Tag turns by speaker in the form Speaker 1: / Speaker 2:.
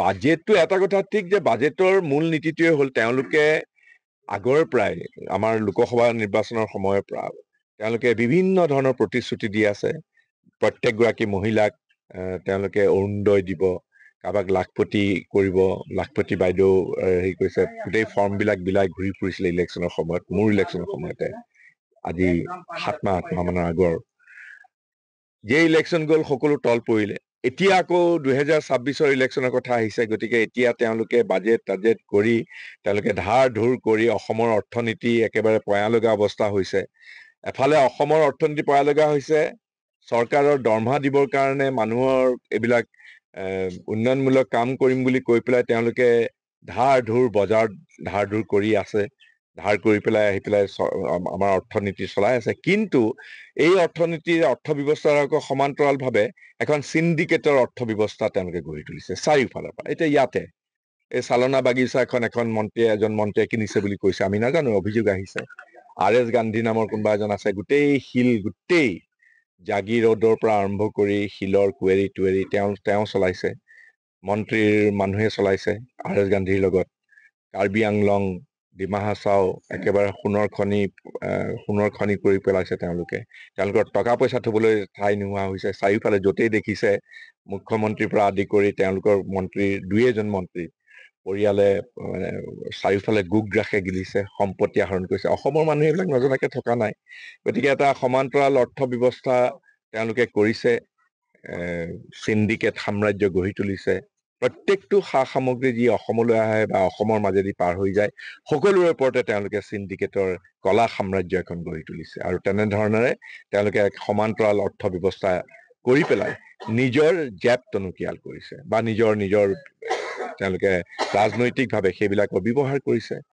Speaker 1: বাজেটটো এটা কথা ঠিক যে বাজেটৰ মূল নীতিটোৱে হ'ল তেওঁলোকে আগৰ পৰাই আমাৰ লোকসভা নিৰ্বাচনৰ সময়ৰ পৰা তেওঁলোকে বিভিন্ন ধৰণৰ প্ৰতিশ্ৰুতি দি আছে প্ৰত্যেকগৰাকী মহিলাক তেওঁলোকে অৰুণোদয় দিব কাৰোবাক লাখপতি কৰিব লাখপতি বাইদেউ হেৰি কৰিছে গোটেই ফৰ্মবিলাক বিলাই ঘূৰি ফুৰিছিলে ইলেকশ্যনৰ সময়ত মোৰ ইলেকশ্যনৰ সময়তে আজি 7 মাহ 8 মাহৰ আগৰ যে ইলেকশ্যন গ'ল সকলো তল পৰিলে এতিয়া আকৌ 2026ৰ ইলেকশ্যনৰ কথা আহিছে গতিকে এতিয়া তেওঁলোকে বাজেট টাজেট কৰি তেওঁলোকে ধাৰ ধুৰ কৰি অসমৰ অৰ্থনীতি একেবাৰে পয়া লগা অৱস্থা হৈছে এফালে অসমৰ অৰ্থনীতি পয়া লগা হৈছে চৰকাৰৰ দৰমহা দিবৰ কাৰণে মানুহৰ এইবিলাক উন্নয়নমূলক কাম কৰিম বুলি কৈ পেলাই তেওঁলোকে ধাৰ ধুৰ বজাৰত ধাৰ ধুৰ কৰি আছে ধাৰ কৰি পেলাই আহি পেলাই আমাৰ অৰ্থনীতি চলাই আছে কিন্তু এই অৰ্থনীতিৰ অৰ্থব্যৱস্থাৰ আকৌ সমান্তৰালভাৱে এখন চিণ্ডিকেটৰ অৰ্থব্যৱস্থা তেওঁলোকে গঢ়ি তুলিছে চাৰিওফালৰ পৰা এতিয়া ইয়াতে এই চালনা বাগিচাখন এখন এজন মন্ত্ৰীয়ে কিনিছে বুলি কৈছে আমি নাজানো অভিযোগ আহিছে RS গান্ধী নামৰ কোনোবা এজন আছে গোটেই শিল গোটেই জাগি ৰোডৰ পৰা আৰম্ভ কৰি শিলৰ কুৱেৰি টুৱেৰি তেওঁ চলাইছে মন্ত্ৰীৰ মানুহে চলাইছে RS গান্ধীৰ লগত কাৰ্বি আংলং ডিমা হাছাও একেবাৰে সোণৰ খনি কৰি পেলাইছে তেওঁলোকৰ টকা পইচা থবলৈ ঠাই নোহোৱা হৈছে চাৰিওফালে য'তেই দেখিছে মুখ্যমন্ত্ৰীৰ পৰা আদি কৰি তেওঁলোকৰ মন্ত্ৰী দুই এজন মন্ত্ৰী পৰিয়ালে চাৰিওফালে গোগ্ৰাসে গিলিছে সম্পত্তি আহৰণ কৰিছে অসমৰ মানুহে এইবিলাক নজনাকে থকা নাই গতিকে এটা সমান্তৰাল অৰ্থব্যৱস্থা তেওঁলোকে কৰিছে চিণ্ডিকেট সাম্ৰাজ্য গঢ়ি তুলিছে প্ৰত্যেকটো সা সামগ্ৰী যি অসমলৈ আহে বা অসমৰ মাজেদি পাৰ হৈ যায় সকলোৰে ওপৰতে তেওঁলোকে চিণ্ডিকেটৰ কলা সাম্ৰাজ্য এখন গঢ়ি তুলিছে আৰু তেনেধৰণেৰে তেওঁলোকে এক সমান্তৰাল অৰ্থব্যৱস্থা কৰি পেলাই নিজৰ জেপ টনকিয়াল কৰিছে বা নিজৰ তেওঁলোকে ৰাজনৈতিকভাৱে সেইবিলাকৰ ব্যৱহাৰ কৰিছে